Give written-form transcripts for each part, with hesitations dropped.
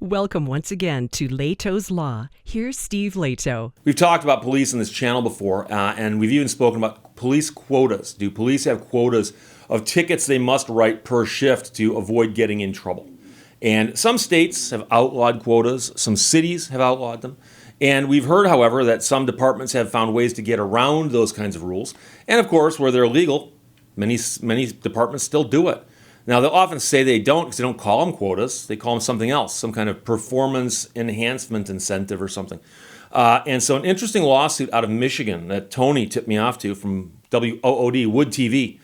Welcome once again to Lehto's Law. Here's Steve Lehto. We've talked about police in this channel before, and we've even spoken about police quotas. Do police have quotas of tickets they must write per shift to avoid getting in trouble? And some states have outlawed quotas, some cities have outlawed them, and we've heard, however, that some departments have found ways to get around those kinds of rules. And of course, where they're illegal, many departments still do it. Now, they'll often say they don't because they don't call them quotas. They call them something else, some kind of performance enhancement incentive or something. And so an interesting lawsuit out of Michigan that Tony tipped me off to from WOOD, Wood TV,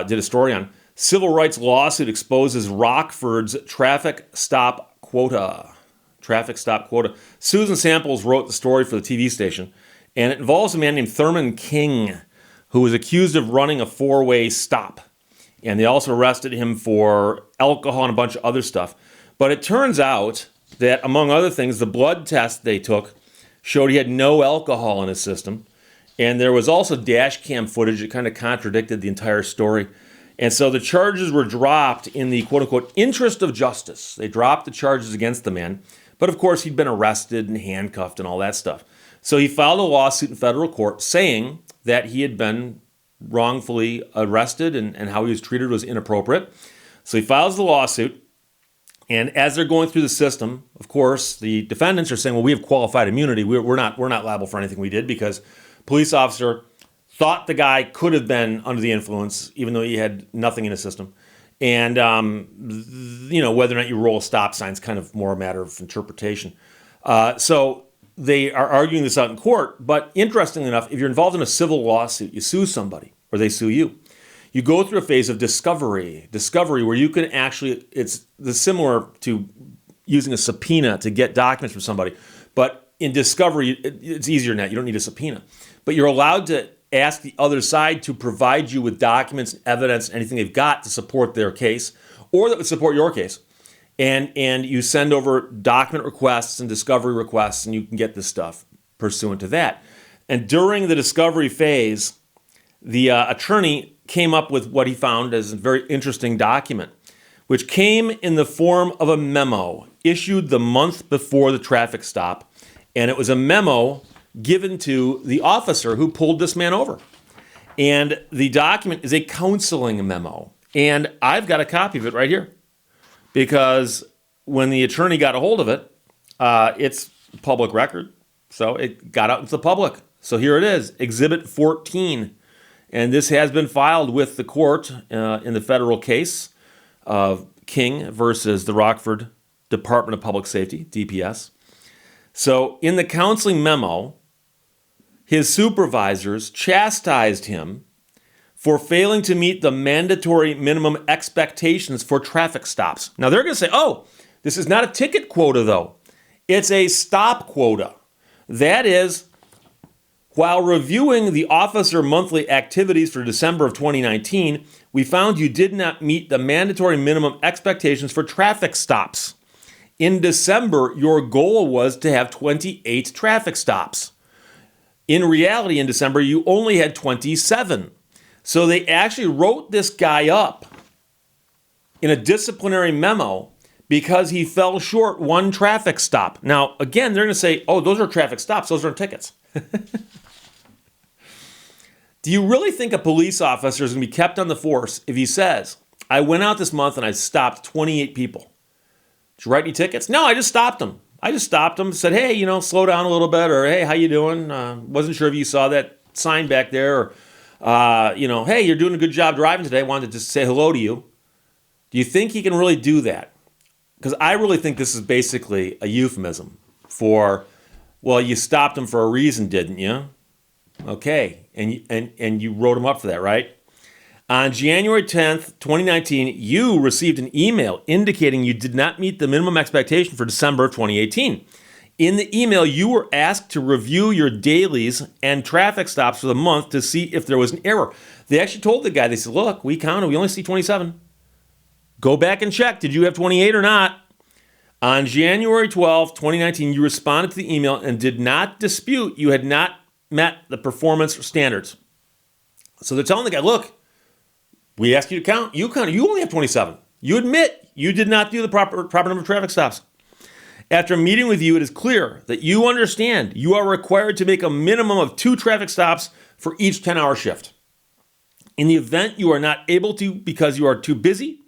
did a story on. Civil rights lawsuit exposes Rockford's traffic stop quota. Traffic stop quota. Susan Samples wrote the story for the TV station, and it involves a man named Thurman King, who was accused of running a four-way stop. And they also arrested him for alcohol and a bunch of other stuff. But it turns out that, among other things, the blood test they took showed he had no alcohol in his system. And there was also dash cam footage that kind of contradicted the entire story. And so the charges were dropped in the quote-unquote interest of justice. They dropped the charges against the man. But, of course, he'd been arrested and handcuffed and all that stuff. So he filed a lawsuit in federal court saying that he had been wrongfully arrested and how he was treated was inappropriate. So he files the lawsuit, and as they're going through the system, of course, the defendants are saying, well, we have qualified immunity. We're not liable for anything we did because police officer thought the guy could have been under the influence, even though he had nothing in his system. And, whether or not you roll a stop sign is kind of more a matter of interpretation. So they are arguing this out in court, but interestingly enough, if you're involved in a civil lawsuit, you sue somebody or they sue you, you go through a phase of discovery where you can actually, it's similar to using a subpoena to get documents from somebody, but in discovery, it's easier than that. You don't need a subpoena, but you're allowed to ask the other side to provide you with documents, evidence, anything they've got to support their case or that would support your case. And you send over document requests and discovery requests, and you can get this stuff pursuant to that. And during the discovery phase, the attorney came up with what he found as a very interesting document, which came in the form of a memo issued the month before the traffic stop. And it was a memo given to the officer who pulled this man over. And the document is a counseling memo. And I've got a copy of it right here. Because when the attorney got a hold of it, it's public record, so it got out into the public. So here it is, Exhibit 14. And this has been filed with the court in the federal case of King versus the Rockford Department of Public Safety, DPS. So in the counseling memo, his supervisors chastised him for failing to meet the mandatory minimum expectations for traffic stops. Now, they're going to say, oh, this is not a ticket quota, though. It's a stop quota. That is, while reviewing the officer monthly activities for December of 2019, we found you did not meet the mandatory minimum expectations for traffic stops. In December, your goal was to have 28 traffic stops. In reality, in December, you only had 27. So they actually wrote this guy up in a disciplinary memo because he fell short one traffic stop. Now, again, they're going to say, oh, those are traffic stops. Those aren't tickets. Do you really think a police officer is going to be kept on the force if he says, I went out this month and I stopped 28 people? Did you write any tickets? No, I just stopped them. Said, hey, slow down a little bit, or hey, how you doing? Wasn't sure if you saw that sign back there, or hey, you're doing a good job driving today. I wanted to just say hello to you. Do you think he can really do that? Because I really think this is basically a euphemism for, well, you stopped him for a reason, didn't you? Okay, and you wrote him up for that, right? On January 10th, 2019, you received an email indicating you did not meet the minimum expectation for December of 2018. In the email, you were asked to review your dailies and traffic stops for the month to see if there was an error. They actually told the guy, they said, look, we counted, we only see 27. Go back and check, did you have 28 or not? On January 12th, 2019, you responded to the email and did not dispute you had not met the performance standards. So they're telling the guy, look, we asked you to count, you counted, you only have 27. You admit you did not do the proper number of traffic stops. After meeting with you, it is clear that you understand you are required to make a minimum of 2 traffic stops for each 10-hour shift. In the event you are not able to because you are too busy,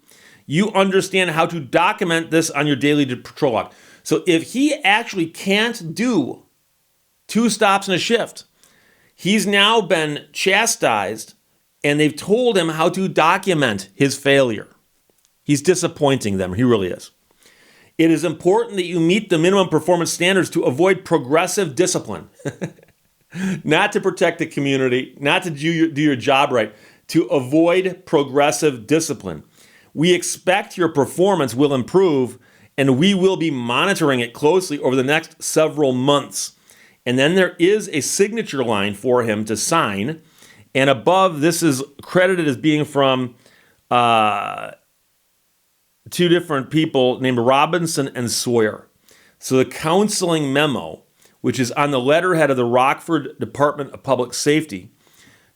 you understand how to document this on your daily patrol log. So if he actually can't do 2 stops in a shift, he's now been chastised and they've told him how to document his failure. He's disappointing them. He really is. It is important that you meet the minimum performance standards to avoid progressive discipline. Not to protect the community, not to do your job right, to avoid progressive discipline. We expect your performance will improve, and we will be monitoring it closely over the next several months. And then there is a signature line for him to sign. And above, this is credited as being from 2 different people named Robinson and Sawyer. So the counseling memo, which is on the letterhead of the Rockford Department of Public Safety,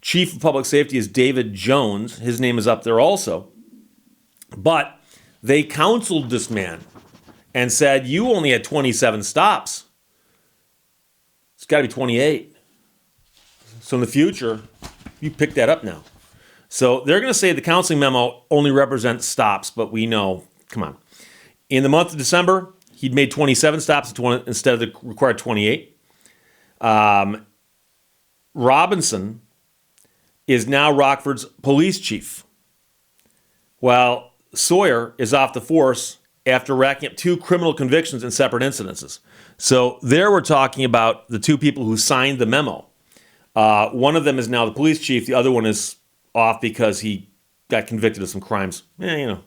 Chief of Public Safety is David Jones. His name is up there also. But they counseled this man and said, you only had 27 stops. It's got to be 28. So in the future, you pick that up now. So they're going to say the counseling memo only represents stops, but we know, come on. In the month of December, he'd made 27 stops instead of the required 28. Robinson is now Rockford's police chief, while Sawyer is off the force after racking up 2 criminal convictions in separate incidences. So there we're talking about the 2 people who signed the memo. One of them is now the police chief. The other one is off because he got convicted of some crimes. It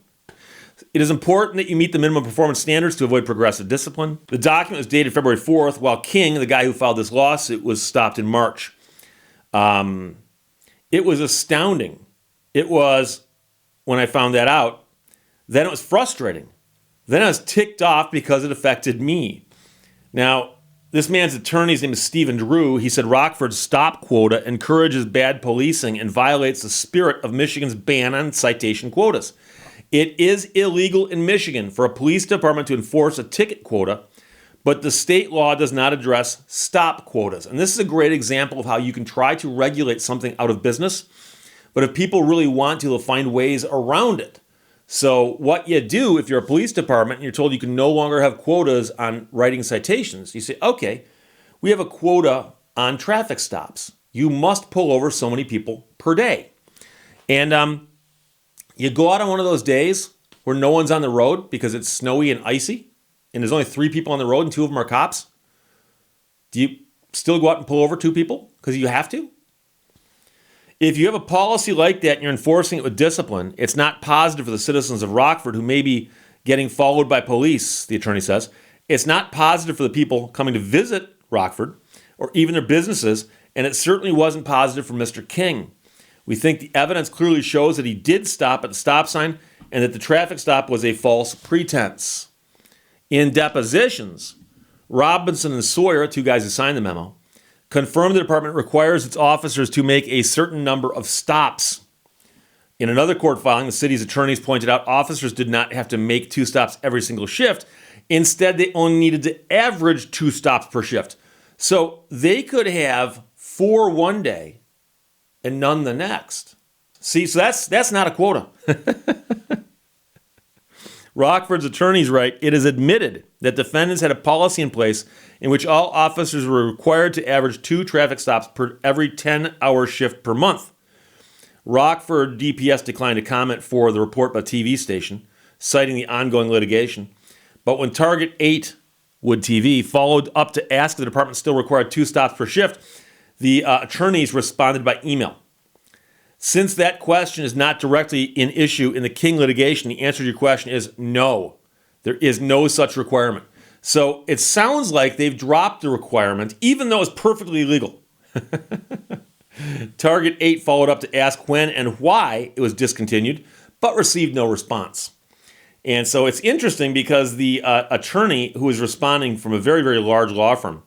is important that you meet the minimum performance standards to avoid progressive discipline. The document was dated February 4th, while King, the guy who filed this lawsuit, was stopped in March. It was astounding. It was, when I found that out, then it was frustrating. Then I was ticked off because it affected me. Now, this man's attorney's name is Stephen Drew. He said Rockford's stop quota encourages bad policing and violates the spirit of Michigan's ban on citation quotas. It is illegal in Michigan for a police department to enforce a ticket quota, but the state law does not address stop quotas. And this is a great example of how you can try to regulate something out of business, but if people really want to, they'll find ways around it. So what you do if you're a police department and you're told you can no longer have quotas on writing citations, you say, okay, we have a quota on traffic stops. You must pull over so many people per day. And you go out on one of those days where no one's on the road because it's snowy and icy, and there's only 3 people on the road and 2 of them are cops. Do you still go out and pull over 2 people because you have to? If you have a policy like that and you're enforcing it with discipline, it's not positive for the citizens of Rockford who may be getting followed by police, the attorney says. It's not positive for the people coming to visit Rockford or even their businesses, and it certainly wasn't positive for Mr. King. We think the evidence clearly shows that he did stop at the stop sign and that the traffic stop was a false pretense. In depositions, Robinson and Sawyer, 2 guys who signed the memo, confirmed the department requires its officers to make a certain number of stops. In another court filing, the city's attorneys pointed out officers did not have to make 2 stops every single shift. Instead, they only needed to average 2 stops per shift. So they could have 4 one day and none the next. See, so that's not a quota. Rockford's attorneys write, it is admitted that defendants had a policy in place in which all officers were required to average 2 traffic stops per every 10-hour shift per month. Rockford DPS declined to comment for the report by TV station, citing the ongoing litigation. But when Target 8 Wood TV followed up to ask if the department still required 2 stops per shift, the attorneys responded by email. Since that question is not directly in issue in the King litigation, the answer to your question is no. There is no such requirement. So it sounds like they've dropped the requirement, even though it's perfectly legal. Target 8 followed up to ask when and why it was discontinued, but received no response. And so it's interesting because the attorney who is responding from a very, very large law firm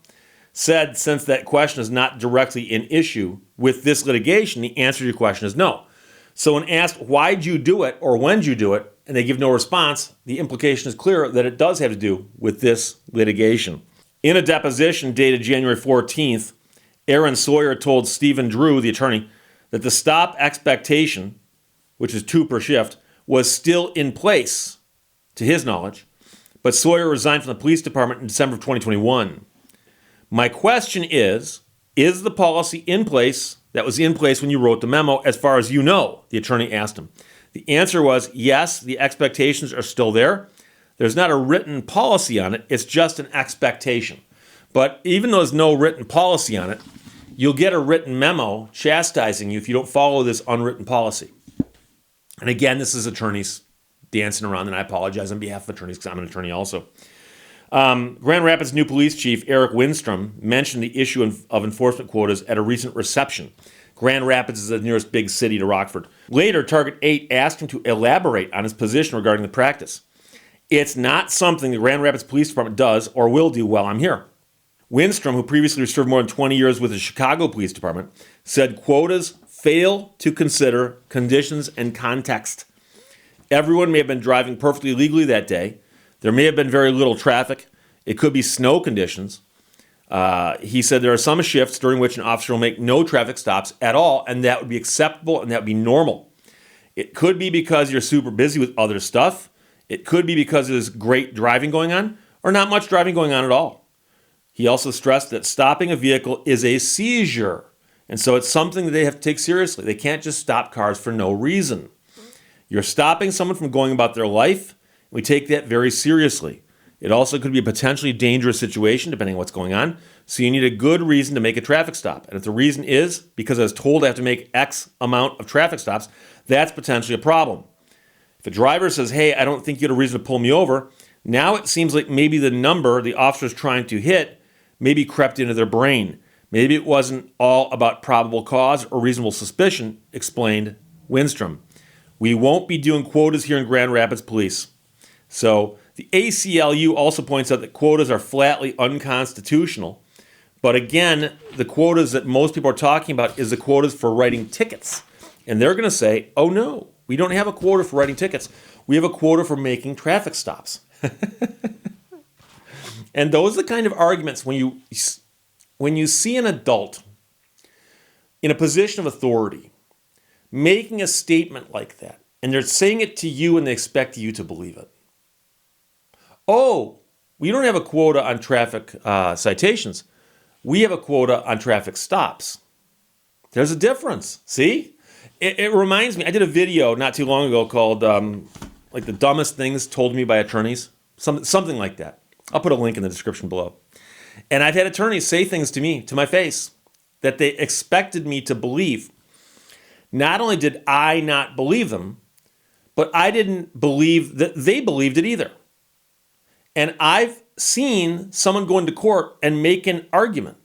said since that question is not directly in issue with this litigation, the answer to your question is no. So when asked, why'd you do it or when'd you do it, and they give no response, the implication is clear that it does have to do with this litigation. In a deposition dated January 14th, Aaron Sawyer told Stephen Drew, the attorney, that the stop expectation, which is 2 per shift, was still in place, to his knowledge, but Sawyer resigned from the police department in December of 2021. My question is the policy in place that was in place when you wrote the memo, as far as you know? The attorney asked him. The answer was yes, the expectations are still there. There's not a written policy on it, it's just an expectation. But even though there's no written policy on it, you'll get a written memo chastising you if you don't follow this unwritten policy. And again, this is attorneys dancing around, and I apologize on behalf of attorneys because I'm an attorney also. Grand Rapids' new police chief, Eric Windstrom, mentioned the issue of enforcement quotas at a recent reception. Grand Rapids is the nearest big city to Rockford. Later, Target 8 asked him to elaborate on his position regarding the practice. It's not something the Grand Rapids Police Department does or will do while I'm here. Windstrom, who previously served more than 20 years with the Chicago Police Department, said quotas fail to consider conditions and context. Everyone may have been driving perfectly legally that day. There may have been very little traffic. It could be snow conditions. He said there are some shifts during which an officer will make no traffic stops at all, and that would be acceptable and that would be normal. It could be because you're super busy with other stuff. It could be because there's great driving going on, or not much driving going on at all. He also stressed that stopping a vehicle is a seizure, and so it's something that they have to take seriously. They can't just stop cars for no reason. You're stopping someone from going about their life. We take that very seriously. It also could be a potentially dangerous situation, depending on what's going on. So you need a good reason to make a traffic stop. And if the reason is because I was told I have to make X amount of traffic stops, that's potentially a problem. If a driver says, hey, I don't think you had a reason to pull me over, now it seems like maybe the number the officer's trying to hit maybe crept into their brain. Maybe it wasn't all about probable cause or reasonable suspicion, explained Windstrom. We won't be doing quotas here in Grand Rapids Police. So the ACLU also points out that quotas are flatly unconstitutional. But again, the quotas that most people are talking about is the quotas for writing tickets. And they're going to say, oh no, we don't have a quota for writing tickets. We have a quota for making traffic stops. And those are the kind of arguments when you see an adult in a position of authority making a statement like that, and they're saying it to you and they expect you to believe it. Oh, we don't have a quota on traffic citations. We have a quota on traffic stops. There's a difference. See? It reminds me, I did a video not too long ago called like the dumbest things told me by attorneys. Something like that. I'll put a link in the description below. And I've had attorneys say things to me, to my face, that they expected me to believe. Not only did I not believe them, but I didn't believe that they believed it either. And I've seen someone go into court and make an argument.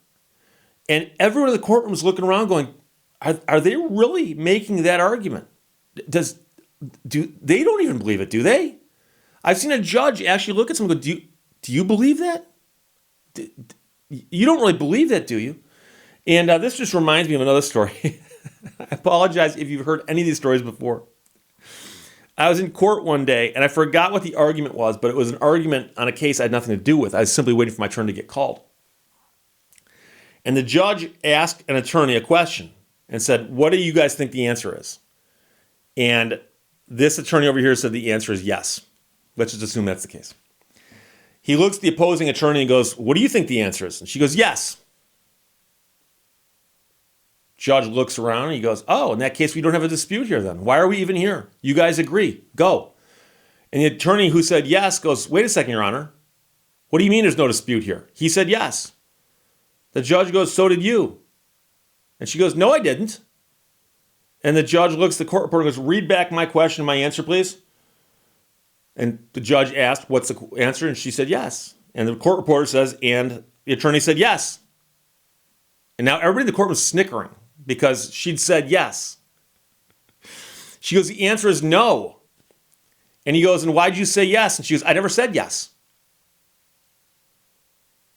And everyone in the courtroom is looking around going, are they really making that argument? They don't even believe it, do they? I've seen a judge actually look at someone and go, do you believe that? You don't really believe that, do you? And this just reminds me of another story. I apologize if you've heard any of these stories before. I was in court one day, and I forgot what the argument was, but it was an argument on a case I had nothing to do with. I was simply waiting for my turn to get called. And the judge asked an attorney a question and said, what do you guys think the answer is? And this attorney over here said the answer is yes. Let's just assume that's the case. He looks at the opposing attorney and goes, what do you think the answer is? And she goes, yes. Judge looks around and he goes, oh, in that case, we don't have a dispute here then. Why are we even here? You guys agree. Go. And the attorney who said yes goes, wait a second, Your Honor. What do you mean there's no dispute here? He said yes. The judge goes, so did you. And she goes, no, I didn't. And the judge looks at the court reporter and goes, read back my question and my answer, please. And the judge asked, what's the answer? And she said yes. And the court reporter says, and the attorney said yes. And now everybody in the court was snickering because she'd said yes. She goes, the answer is no. And he goes, and why'd you say yes? And she goes, I never said yes.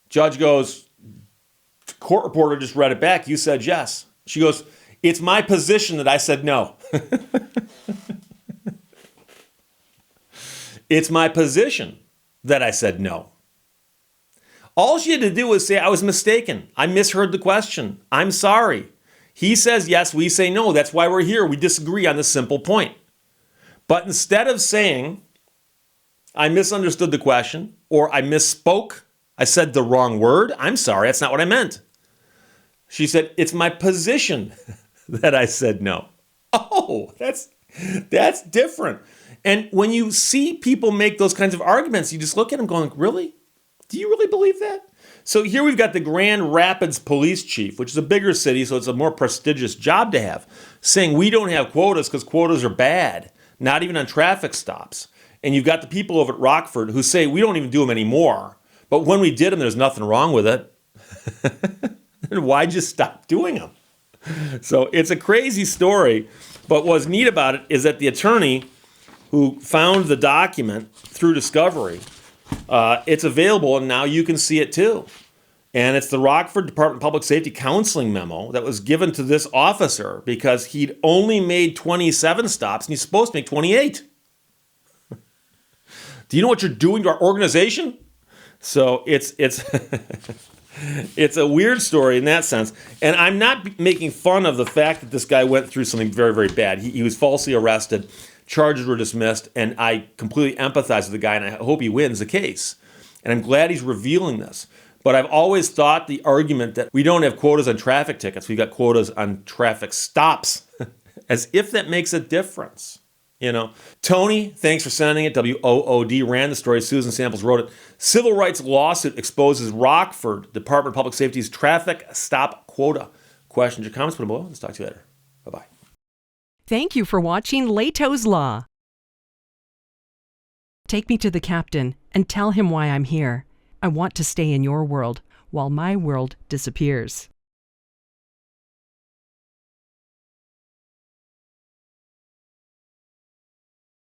Judge goes, court reporter just read it back. You said yes. She goes, It's my position that I said no. It's my position that I said no. All she had to do was say, I was mistaken. I misheard the question. I'm sorry. He says yes, we say no. That's why we're here. We disagree on this simple point. But instead of saying, I misunderstood the question, or I misspoke, I said the wrong word, I'm sorry, that's not what I meant. She said, it's my position that I said no. Oh, that's different. And when you see people make those kinds of arguments, you just look at them going, really? Do you really believe that? So here we've got the Grand Rapids police chief, which is a bigger city, so it's a more prestigious job to have, saying we don't have quotas because quotas are bad, not even on traffic stops. And you've got the people over at Rockford who say we don't even do them anymore. But when we did them, there's nothing wrong with it. And why'd you stop doing them? So it's a crazy story. But what's neat about it is that the attorney who found the document through discovery, it's available and now you can see it too. And it's the Rockford Department of Public Safety counseling memo that was given to this officer because he'd only made 27 stops and he's supposed to make 28. Do you know what you're doing to our organization? So it's it's a weird story in that sense. And I'm not making fun of the fact that this guy went through something very, very bad. He was falsely arrested. Charges were dismissed, and I completely empathize with the guy, and I hope he wins the case. And I'm glad he's revealing this. But I've always thought the argument that we don't have quotas on traffic tickets, we've got quotas on traffic stops, as if that makes a difference. You know, Tony, thanks for sending it. WOOD ran the story. Susan Samples wrote it. Civil rights lawsuit exposes Rockford Department of Public Safety's traffic stop quota. Questions or comments, put them below. Let's talk to you later. Bye-bye. Thank you for watching Lehto's Law. Take me to the captain and tell him why I'm here. I want to stay in your world while my world disappears.